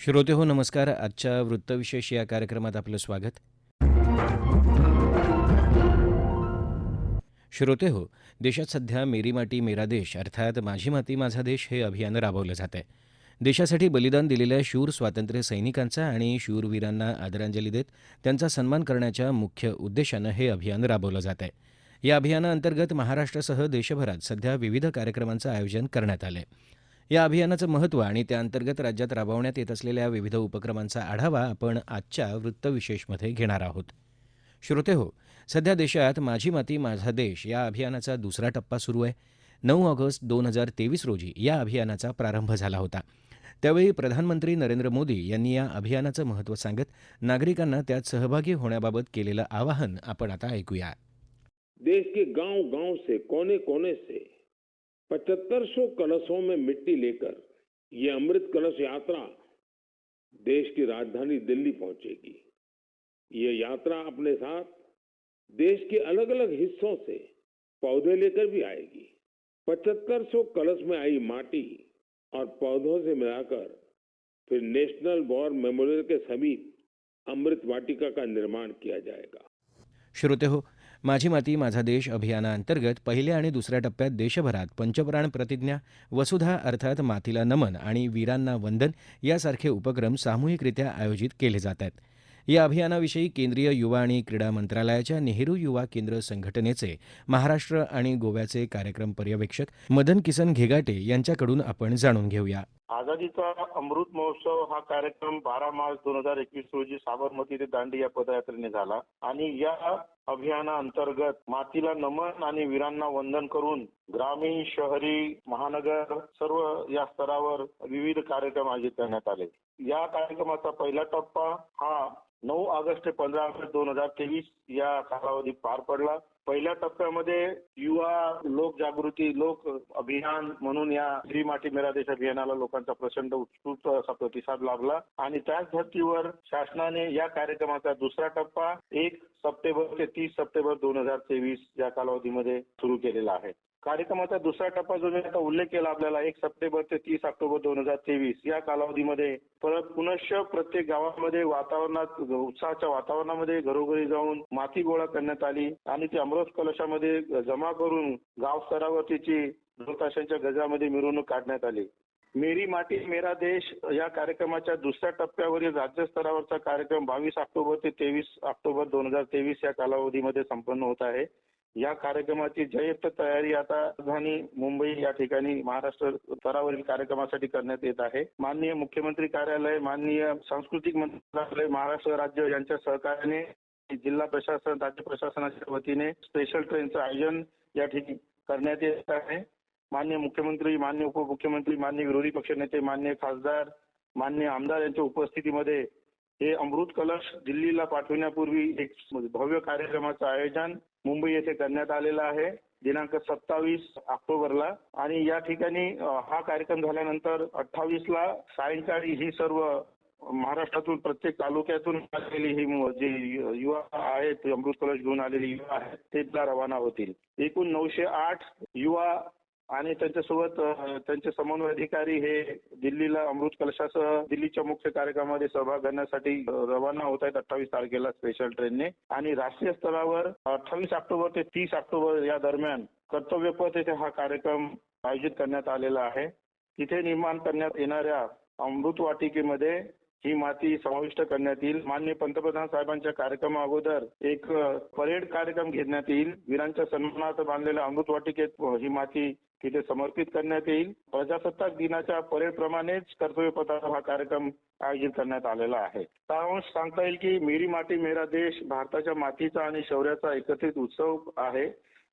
श्रोते हो नमस्कार. आजच्या वृत्तविशेष या कार्यक्रमात आपलं स्वागत. श्रोते हो, देशात सध्या मेरी माती मेरा देश अर्थात माझी माती माझा देश हे अभियान राबवलं जात आहे. देशासाठी बलिदान दिलेल्या शूर स्वातंत्र्य सैनिकांचा आणि शूरवीरांना आदरांजली देत त्यांचा सन्मान करण्याच्या मुख्य उद्देशानं हे अभियान राबवलं जात आहे. या अभियानाअंतर्गत महाराष्ट्रासह देशभरात सध्या विविध कार्यक्रमांचं आयोजन करण्यात आलं आहे. या अभियानाचं महत्त्व आणि त्याअंतर्गत राज्यात राबवण्यात येत असलेल्या विविध उपक्रमांचा आढावा आपण आजच्या वृत्तविशेषमध्ये घेणार आहोत. श्रोते हो, सध्या देशात माझी माती माझा देश या अभियानाचा दुसरा टप्पा सुरू आहे. 9 ऑगस्ट 2023 रोजी या अभियानाचा प्रारंभ झाला होता. त्यावेळी प्रधानमंत्री नरेंद्र मोदी यांनी या अभियानाचं महत्त्व सांगत नागरिकांना त्यात सहभागी होण्याबाबत केलेलं आवाहन आपण आता ऐकूया. देश के गांव गांव से कोने कोने से 7500 कलशों में मिट्टी लेकर ये अमृत कलश यात्रा देश की राजधानी दिल्ली पहुंचेगी। ये यात्रा अपने साथ देश के अलग अलग हिस्सों से पौधे लेकर भी आएगी। 7500 कलश में आई माटी और पौधों से मिलाकर फिर नेशनल वॉर मेमोरियल के समीप अमृत वाटिका का निर्माण किया जाएगा। श्रोते हो, माझी माती माझा देश अभियानाअंतर्गत पहिल्या आणि दुसऱ्या टप्प्यात देशभरात पंचप्राण प्रतिज्ञा, वसुधा अर्थात मातीला नमन आणि वीरांना वंदन यासारखे उपक्रम सामूहिकरित्या आयोजित केले जात आहेत. या अभियानाविषयी केंद्रीय युवा आणि क्रीडा मंत्रालयाच्या नेहरू युवा केंद्र संघटनेचे महाराष्ट्र आणि गोव्याचे कार्यक्रम पर्यवेक्षक मदन किसन घेगाटे यांच्याकडून आपण जाणून घेऊया. आझादीचा अमृत महोत्सव हा कार्यक्रम 12 मार्च 2021 रोजी साबरमती ते दांडी या पदयात्रेने झाला आणि या अभियानाअंतर्गत मातीला नमन आणि वीरांना वंदन करून ग्रामीण, शहरी, महानगर सर्व या स्तरावर विविध कार्यक्रम आयोजित करण्यात आले. या कार्यक्रमाचा पहिला टप्पा हा 9 ऑगस्ट ते 15 ऑगस्ट 2023 या कालावधीत पार पडला. पहिल्या टप्प्यामध्ये युवा लोकजागृती लोक अभियान म्हणून या मेरी माती मेरा देश अभियानाला लोकांचा प्रचंड उत्स्फूर्त असा प्रतिसाद लाभला आणि त्याच धर्तीवर शासनाने या कार्यक्रमाचा दुसरा टप्पा 1 सप्टेंबर ते 30 सप्टेंबर 2023 या कालावधीमध्ये सुरू केलेला आहे. कार्यक्रमाचा दुसरा टप्पा जो मी आता उल्लेख केला आपल्याला 1 सप्टेंबर ते 30 ऑक्टोबर 2023 या कालावधीमध्ये परत पुनश्च प्रत्येक गावामध्ये वातावरणात उत्साहाच्या वातावरणामध्ये घरोघरी जाऊन माती गोळा करण्यात आली आणि ती अमृत कलशामध्ये जमा करून गाव स्तरावर तिची ढोल-ताशांच्या गजरामध्ये मिरवणूक काढण्यात आली. मेरी माती मेरा देश या कार्यक्रमाच्या दुसऱ्या टप्प्यावरील राज्यस्तरावरचा कार्यक्रम 22 ऑक्टोबर ते 23 ऑक्टोबर 2023 या कालावधीमध्ये संपन्न होत आहे. या कार्यक्रमाची जय्यत तयारी आता राजधानी मुंबई या ठिकाणी महाराष्ट्र स्तरावरील कार्यक्रमासाठी करण्यात येत आहे. माननीय मुख्यमंत्री कार्यालय, माननीय सांस्कृतिक मंत्रालय, महाराष्ट्र राज्य यांच्या सहकार्याने जिल्हा प्रशासन, राज्य प्रशासनाच्या वतीने स्पेशल ट्रेनचं आयोजन या ठिकाणी करण्यात येत आहे. माननीय मुख्यमंत्री, माननीय उपमुख्यमंत्री, माननीय विरोधी पक्षनेते, माननीय खासदार, माननीय आमदार यांच्या उपस्थितीमध्ये हे अमृत कलश दिल्लीला पाठवण्यापूर्वी एक भव्य कार्यक्रमाचं आयोजन मुंबई येथे करण्यात आलेलं आहे दिनांक 27 ऑक्टोबरला आणि या ठिकाणी हा कार्यक्रम झाल्यानंतर 28 ला सायंकाळी ही सर्व महाराष्ट्रातून प्रत्येक तालुक्यातून आलेली ही जी युवा आहेत, अमृत कलश घेऊन आलेली युवा आहेत ते रवाना होतील. एकूण 908 युवा आणि त्यांच्यासोबत त्यांचे समन्वय अधिकारी हे दिल्लीला अमृत कलशासह दिल्लीच्या मुख्य कार्यक्रमामध्ये सहभाग घेण्यासाठी रवाना होत आहेत 28 तारखेला स्पेशल ट्रेनने आणि राष्ट्रीय स्तरावर 28 ऑक्टोबर ते 30 ऑक्टोबर या दरम्यान कर्तव्यपथ येथे हा कार्यक्रम आयोजित करण्यात आलेला आहे. तिथे निर्माण करण्यात येणाऱ्या अमृत वाटिकेमध्ये ही माती समाविष्ट करण्यात येईल. माननीय पंतप्रधान साहेबांच्या कार्यक्रमा अगोदर एक परेड कार्यक्रम घेण्यात येईल. वीरांच्या सन्मानार्थ बांधलेल्या अमृत वाटिकेत ही माती तिथे समर्पित करण्यात येईल. प्रजासत्ताक दिनाच्या परेड प्रमाणेच कर्तव्यपथाचा हा कार्यक्रम आयोजित करण्यात आलेला आहे. सारांश सांगता येईल की मेरी माती मेरा देश भारताच्या मातीचा आणि शौर्याचा एकत्रित उत्सव आहे.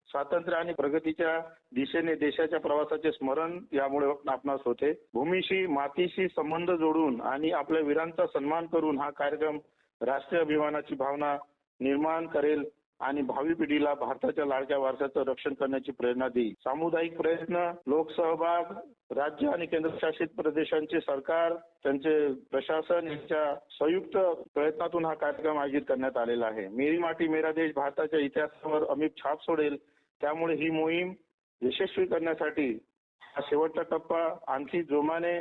स्वातंत्र्य आणि प्रगतीच्या दिशेने देशाच्या प्रवासाचे स्मरण यामुळे आपणास होते. भूमीशी मातीशी संबंध जोडून आणि आपल्या वीरांचा सन्मान करून हा कार्यक्रम राष्ट्रीय अभिमानाची भावना निर्माण करेल आणि भावी पिढीला भारताच्या लाडक्या वारशाचं रक्षण करण्याची प्रेरणा देईल. सामुदायिक प्रयत्न, लोकसहभाग, राज्य आणि केंद्रशासित प्रदेशांचे सरकार, त्यांचे प्रशासन यांच्या संयुक्त प्रयत्नातून हा कार्यक्रम आयोजित करण्यात आलेला आहे. मेरी माती मेरा देश भारताच्या इतिहासावर अमिट छाप सोडेल. त्यामुळे ही मोहीम यशस्वी करण्यासाठी हा शेवटचा टप्पा आणखी जोमाने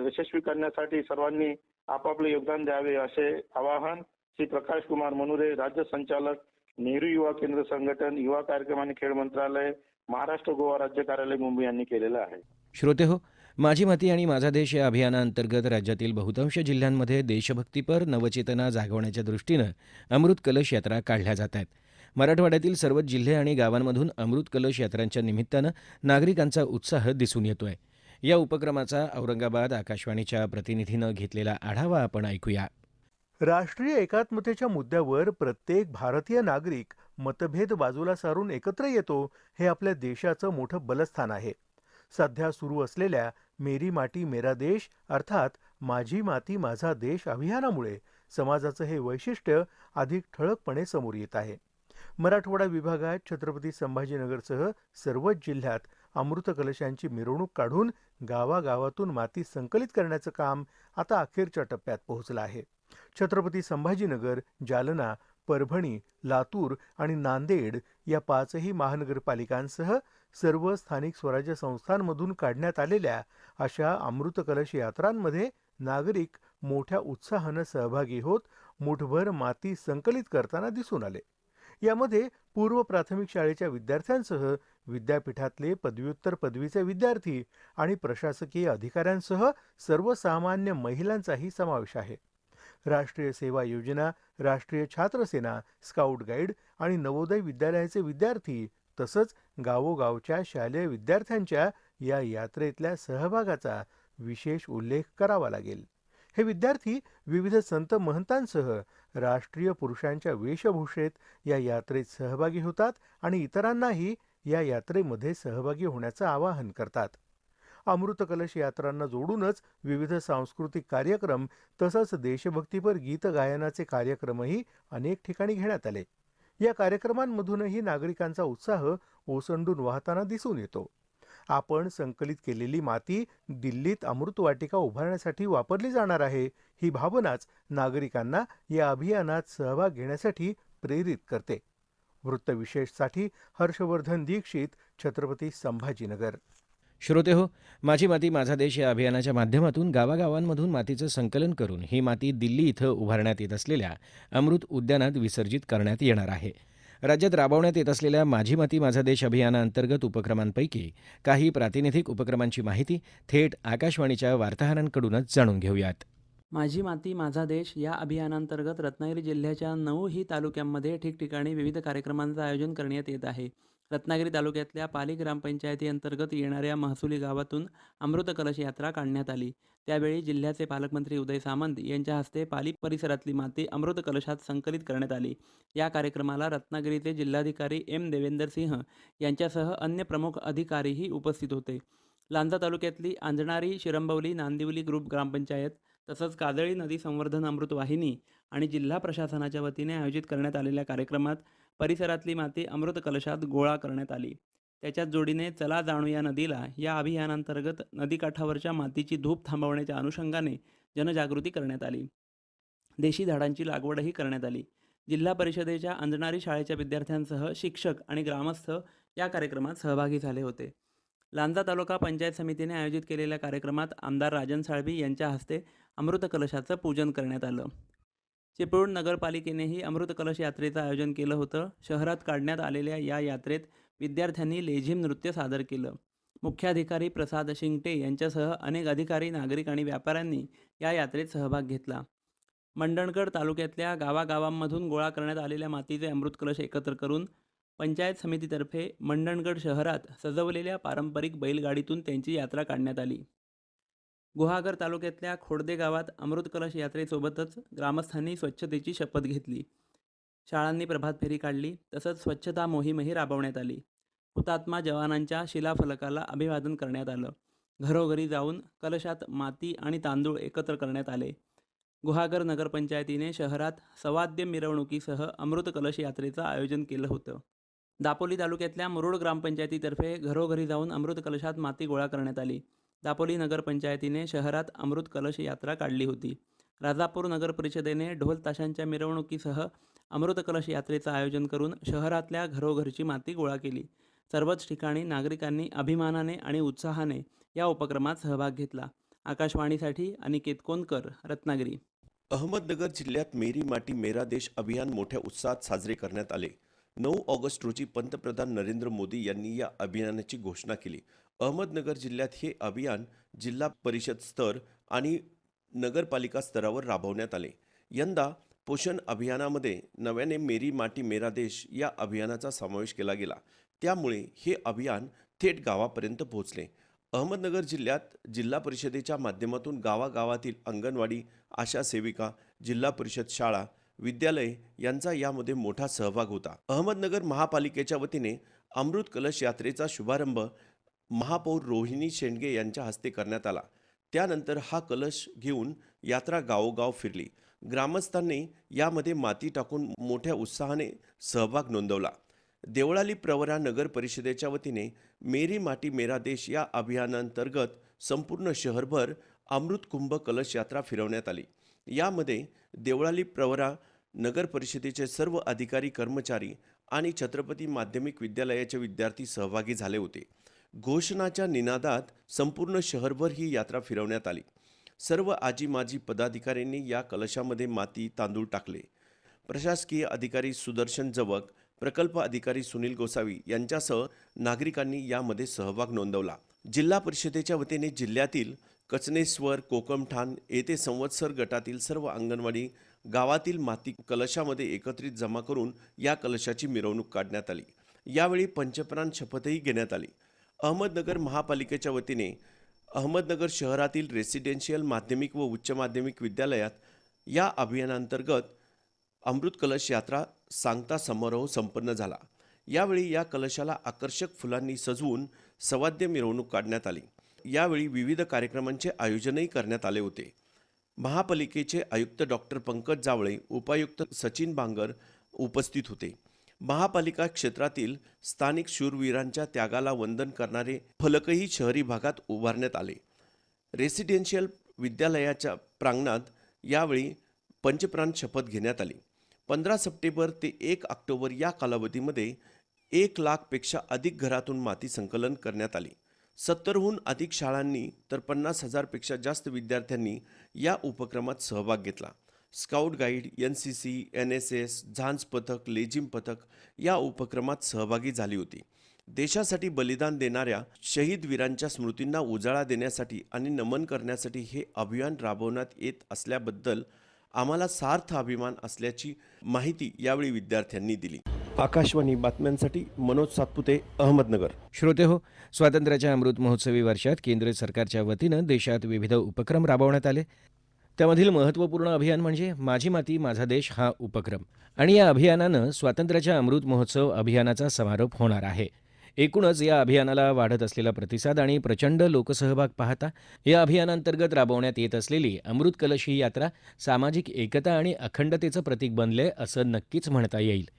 यशस्वी करण्यासाठी सर्वांनी आपापले योगदान द्यावे असे आवाहन श्री प्रकाश कुमार मनुरे, राज्य संचालक, नेहरू युवा केंद्र संघटन, युवा कार्यक्रम आणि खेळ मंत्रालय, महाराष्ट्र गोवा राज्य कार्यालय, मुंबई यांनी केलेलं आहे. श्रोते हो, माझी माती आणि माझा देश या अभियानाअंतर्गत राज्यातील बहुतांश जिल्ह्यांमध्ये देशभक्तीपर नवचेतना जागवण्याच्या दृष्टीनं अमृत कलश यात्रा काढल्या जात आहेत. मराठवाड्यातील सर्वच जिल्हे आणि गावांमधून अमृत कलश यात्रांच्या निमित्तानं नागरिकांचा उत्साह दिसून येतोय. या उपक्रमाचा औरंगाबाद आकाशवाणीच्या प्रतिनिधीनं घेतलेला आढावा आपण ऐकूया. राष्ट्रीय एकात्मतेच्या मुद्द्यावर प्रत्येक भारतीय नागरिक मतभेद बाजूला सारून एकत्र येतो, हे आपल्या देशाचं मोठं बलस्थान आहे. सध्या सुरू असलेल्या मेरी माटी मेरा देश अर्थात माझी माती माझा देश अभियानामुळे समाजाचं हे वैशिष्ट्य अधिक ठळकपणे समोर येत आहे. मराठवाडा विभागात छत्रपती संभाजीनगरसह सर्वच जिल्ह्यात अमृत कलशांची मिरवणूक काढून गावागावातून माती संकलित करण्याचं काम आता अखेरच्या टप्प्यात पोहोचलं आहे. छत्रपती संभाजीनगर, जालना, परभणी, लातूर आणि नांदेड या 5ही महानगरपालिकांसह सर्व स्थानिक स्वराज्य संस्थांमधून काढण्यात आलेल्या अशा अमृत कलश यात्रांमध्ये नागरिक मोठ्या उत्साहानं सहभागी होत मुठभर माती संकलित करताना दिसून आले. यामध्ये पूर्व प्राथमिक शाळेच्या विद्यार्थ्यांसह विद्यापीठातले पदव्युत्तर पदवीचे विद्यार्थी आणि प्रशासकीय अधिकाऱ्यांसह सर्वसामान्य महिलांचाही समावेश आहे. राष्ट्रीय सेवा योजना, राष्ट्रीय छात्र सेना, स्काउट गाईड आणि नवोदय विद्यालयाचे विद्यार्थी तसंच गावोगावच्या शालेय विद्यार्थ्यांच्या या यात्रेतल्या सहभागाचा विशेष उल्लेख करावा लागेल. हे विद्यार्थी विविध संत महंतांसह राष्ट्रीय पुरुषांच्या वेशभूषेत या यात्रेत सहभागी होतात आणि इतरांनाही या यात्रेमध्ये सहभागी होण्याचं आवाहन करतात. अमृत कलश यात्रांना जोडूनच विविध सांस्कृतिक कार्यक्रम तसंच देशभक्तीपर गीत गायनाचे कार्यक्रमही अनेक ठिकाणी घेण्यात आले. या कार्यक्रमांमधूनही नागरिकांचा उत्साह ओसंडून वाहताना दिसून येतो. आपण संकलित केलेली माती दिल्लीत अमृतवाटिका उभारण्यासाठी वापरली जाणार आहे, ही भावनाच नागरिकांना या अभियानात सहभाग घेण्यासाठी प्रेरित करते. वृत्तविशेषसाठी हर्षवर्धन दीक्षित, छत्रपती संभाजीनगर. श्रोते हो, माझी माती माझा देश या अभियानाच्या माध्यमातून गावागावांमधून मातीचं संकलन करून ही माती दिल्ली इथं उभारण्यात येत असलेल्या अमृत उद्यानात विसर्जित करण्यात येणार आहे. राज्यात राबवण्यात येत असलेल्या माझी माती माझा देश अभियानाअंतर्गत उपक्रमांपैकी काही प्रातिनिधिक उपक्रमांची माहिती थेट आकाशवाणीच्या वार्ताहरांकडूनच जाणून घेऊयात. माझी माती माझा देश या अभियानांतर्गत रत्नागिरी जिल्ह्याच्या 9ही तालुक्यांमध्ये ठिकठिकाणी विविध कार्यक्रमांचं आयोजन करण्यात येत आहे. रत्नागिरी तालुक्यातल्या पाली ग्रामपंचायती अंतर्गत येणाऱ्या महसुली गावातून अमृत कलश यात्रा काढण्यात आली. त्यावेळी जिल्ह्याचे पालकमंत्री उदय सामंत यांच्या हस्ते पाली परिसरातली माती अमृत कलशात संकलित करण्यात आली. या कार्यक्रमाला रत्नागिरीचे जिल्हाधिकारी एम देवेंदर सिंह यांच्यासह अन्य प्रमुख अधिकारीही उपस्थित होते. लांजा तालुक्यातली अंजणारी, शिरंबवली, नांदिवली ग्रुप ग्रामपंचायत तसंच काजळी नदी संवर्धन अमृत वाहिनी आणि जिल्हा प्रशासनाच्या वतीने आयोजित करण्यात आलेल्या कार्यक्रमात परिसरातली माती अमृत कलशात गोळा करण्यात आली. त्याच्याच जोडीने चला जाणूया नदीला या अभियानांतर्गत नदीकाठावरच्या मातीची धूप थांबवण्याच्या अनुषंगाने जनजागृती करण्यात आली. देशी झाडांची लागवडही करण्यात आली. जिल्हा परिषदेच्या अंजणारी शाळेच्या विद्यार्थ्यांसह शिक्षक आणि ग्रामस्थ या कार्यक्रमात सहभागी झाले होते. लांजा तालुका पंचायत समितीने आयोजित केलेल्या कार्यक्रमात आमदार राजन साळवी यांच्या हस्ते अमृत कलशाचं पूजन करण्यात आलं. चिपळूण नगरपालिकेनेही अमृत कलश यात्रेचं आयोजन केलं होतं. शहरात काढण्यात आलेल्या या यात्रेत विद्यार्थ्यांनी लेझिम नृत्य सादर केलं. मुख्याधिकारी प्रसाद शिंगटे यांच्यासह अनेक अधिकारी, नागरिक आणि व्यापाऱ्यांनी या यात्रेत सहभाग घेतला. मंडणगड तालुक्यातल्या गावागावांमधून गोळा करण्यात आलेल्या मातीचे अमृत कलश एकत्र करून पंचायत समितीतर्फे मंडणगड शहरात सजवलेल्या पारंपरिक बैलगाडीतून त्यांची यात्रा काढण्यात आली. गुहागर तालुक्यातल्या खोडदे गावात अमृत कलश यात्रेसोबतच ग्रामस्थांनी स्वच्छतेची शपथ घेतली. शाळांनी प्रभात फेरी काढली तसंच स्वच्छता मोहीमही राबवण्यात आली. हुतात्मा जवानांच्या शिलाफलकाला अभिवादन करण्यात आलं. घरोघरी जाऊन कलशात माती आणि तांदूळ एकत्र करण्यात आले. गुहागर नगरपंचायतीने शहरात सवाद्य मिरवणुकीसह अमृत कलश यात्रेचं आयोजन केलं होतं. दापोली तालुक्यातल्या मुरुड ग्रामपंचायतीतर्फे घरोघरी जाऊन अमृत कलशात माती गोळा करण्यात आली. दापोली नगरपंचायतीने शहरात अमृत कलश यात्रा काढली होती. राजापूर नगर परिषदेने ढोल ताशांच्या मिरवणुकीसह अमृत कलश यात्रेचं आयोजन करून शहरातल्या घरोघरची माती गोळा केली. सर्वच ठिकाणी नागरिकांनी अभिमानाने आणि उत्साहाने या उपक्रमात सहभाग घेतला. आकाशवाणीसाठी अनिकेत कोनकर, रत्नागिरी. अहमदनगर जिल्ह्यात मेरी माटी मेरा देश अभियान मोठ्या उत्साहात साजरे करण्यात आले. 9 ऑगस्ट रोजी पंतप्रधान नरेंद्र मोदी यांनी या अभियानाची घोषणा केली. अहमदनगर जिल्ह्यात हे अभियान जिल्हा परिषद स्तर आणि नगरपालिका स्तरावर राबवण्यात आले. यंदा पोषण अभियानामध्ये नव्याने मेरी माटी मेरा देश या अभियानाचा समावेश केला गेला. त्यामुळे हे अभियान थेट गावापर्यंत पोहोचले. अहमदनगर जिल्ह्यात जिल्हा परिषदेच्या माध्यमातून गावागावातील अंगणवाडी, आशा सेविका, जिल्हा परिषद शाळा, विद्यालय यांचा यामध्ये मोठा सहभाग होता. अहमदनगर महापालिकेच्या वतीने अमृत कलश यात्रेचा शुभारंभ महापौर रोहिणी शेंडगे यांच्या हस्ते करण्यात आला. त्यानंतर हा कलश घेऊन यात्रा गावोगाव फिरली. ग्रामस्थांनी यामध्ये माती टाकून मोठ्या उत्साहाने सहभाग नोंदवला. देवळाली प्रवरा नगर परिषदेच्या वतीने मेरी माटी मेरा देश या अभियानांतर्गत संपूर्ण शहरभर अमृत कुंभ कलश यात्रा फिरवण्यात आली. यामध्ये देवळाली प्रवरा नगर परिषदेचे सर्व अधिकारी, कर्मचारी आणि छत्रपती माध्यमिक विद्यालयाचे विद्यार्थी सहभागी झाले होते. घोषणाच्या निनादात संपूर्ण शहरभर ही यात्रा फिरवण्यात आली. सर्व आजी माजी पदाधिकाऱ्यांनी या कलशामध्ये माती, तांदूळ टाकले. प्रशासकीय अधिकारी सुदर्शन जवक, प्रकल्प अधिकारी सुनील गोसावी यांच्यासह नागरिकांनी यामध्ये सहभाग नोंदवला. जिल्हा परिषदेच्या वतीने जिल्ह्यातील कचनेश्वर, कोकमठाण येथे संवत्सर गटातील सर्व अंगणवाडी गावातील माती कलशामध्ये एकत्रित जमा करून या कलशाची मिरवणूक काढण्यात आली. यावेळी पंचप्राण शपथही घेण्यात आली. अहमदनगर महापालिकेच्या वतीने अहमदनगर शहरातील रेसिडेन्शियल माध्यमिक व उच्च माध्यमिक विद्यालयात या अभियानांतर्गत अमृत कलश यात्रा सांगता समारोह संपन्न झाला. यावेळी या कलशाला आकर्षक फुलांनी सजवून सवाद्य मिरवणूक काढण्यात आली. यावेळी विविध कार्यक्रमांचे आयोजनही करण्यात आले होते. महापालिकेचे आयुक्त डॉक्टर पंकज जावळे, उपायुक्त सचिन बांगर उपस्थित होते. महापालिका क्षेत्रातील स्थानिक शूरवीरांच्या त्यागाला वंदन करणारे फलकही शहरी भागात उभारण्यात आले. रेसिडेन्शियल विद्यालयाच्या प्रांगणात यावेळी पंचप्राण शपथ घेण्यात आली. 15 सप्टेंबर ते 1 ऑक्टोबर या कालावधीमध्ये 1 लाखपेक्षा अधिक घरातून माती संकलन करण्यात आली. 70हून अधिक शाळांनी तर 50,000पेक्षा जास्त विद्यार्थ्यांनी या उपक्रमात सहभाग घेतला. स्काउट गाईड, NCC, NSS, झांज पथक, लेझिम पथक या उपक्रमात सहभागी झाली होती. देशासाठी बलिदान देणाऱ्या शहीद वीरांच्या स्मृतींना उजाळा देण्यासाठी आणि नमन करण्यासाठी हे अभियान राबवण्यात येत असल्याबद्दल आम्हाला सार्थ अभिमान असल्याची माहिती यावेळी विद्यार्थ्यांनी दिली. आकाशवाणी बातम्यांसाठी मनोज सातपुते, अहमदनगर. श्रोते हो, स्वातंत्र्याच्या अमृत महोत्सवी वर्षात केंद्र सरकारच्या वतीनं देशात विविध उपक्रम राबवण्यात आले. त्यामधील महत्त्वपूर्ण अभियान म्हणजे माझी माती माझा देश हा उपक्रम. आणि या अभियानानं स्वातंत्र्याच्या अमृत महोत्सव अभियानाचा समारोप होणार आहे. एकूणच या अभियानाला वाढत असलेला प्रतिसाद आणि प्रचंड लोकसहभाग पाहता या अभियानांतर्गत राबवण्यात येत असलेली अमृत कलश ही यात्रा सामाजिक एकता आणि अखंडतेचं प्रतीक बनले असं नक्कीच म्हणता येईल.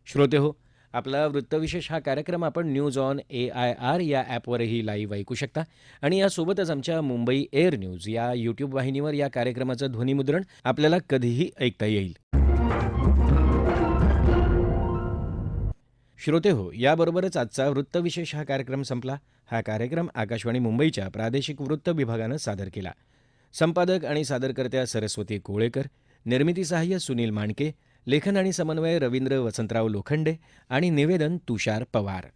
श्रोते हो, आपला वृत्तविशेष हा कार्यक्रम आपण न्यूज ऑन AIR या ॲपवरही लाईव्ह ऐकू शकता आणि यासोबतच आमच्या मुंबई एअर न्यूज या यूट्यूब वाहिनीवर या कार्यक्रमाचं ध्वनिमुद्रण आपल्याला कधीही ऐकता येईल. श्रोते हो, याबरोबरच आजचा वृत्तविशेष हा कार्यक्रम संपला. हा कार्यक्रम आकाशवाणी मुंबईच्या प्रादेशिक वृत्त विभागानं सादर केला. संपादक आणि सादरकर्त्या सरस्वती कोळेकर, निर्मिती सहाय्य सुनील मांडके, लेखन आणि समन्वय रवींद्र वसंतराव लोखंडे आणि निवेदन तुषार पवार.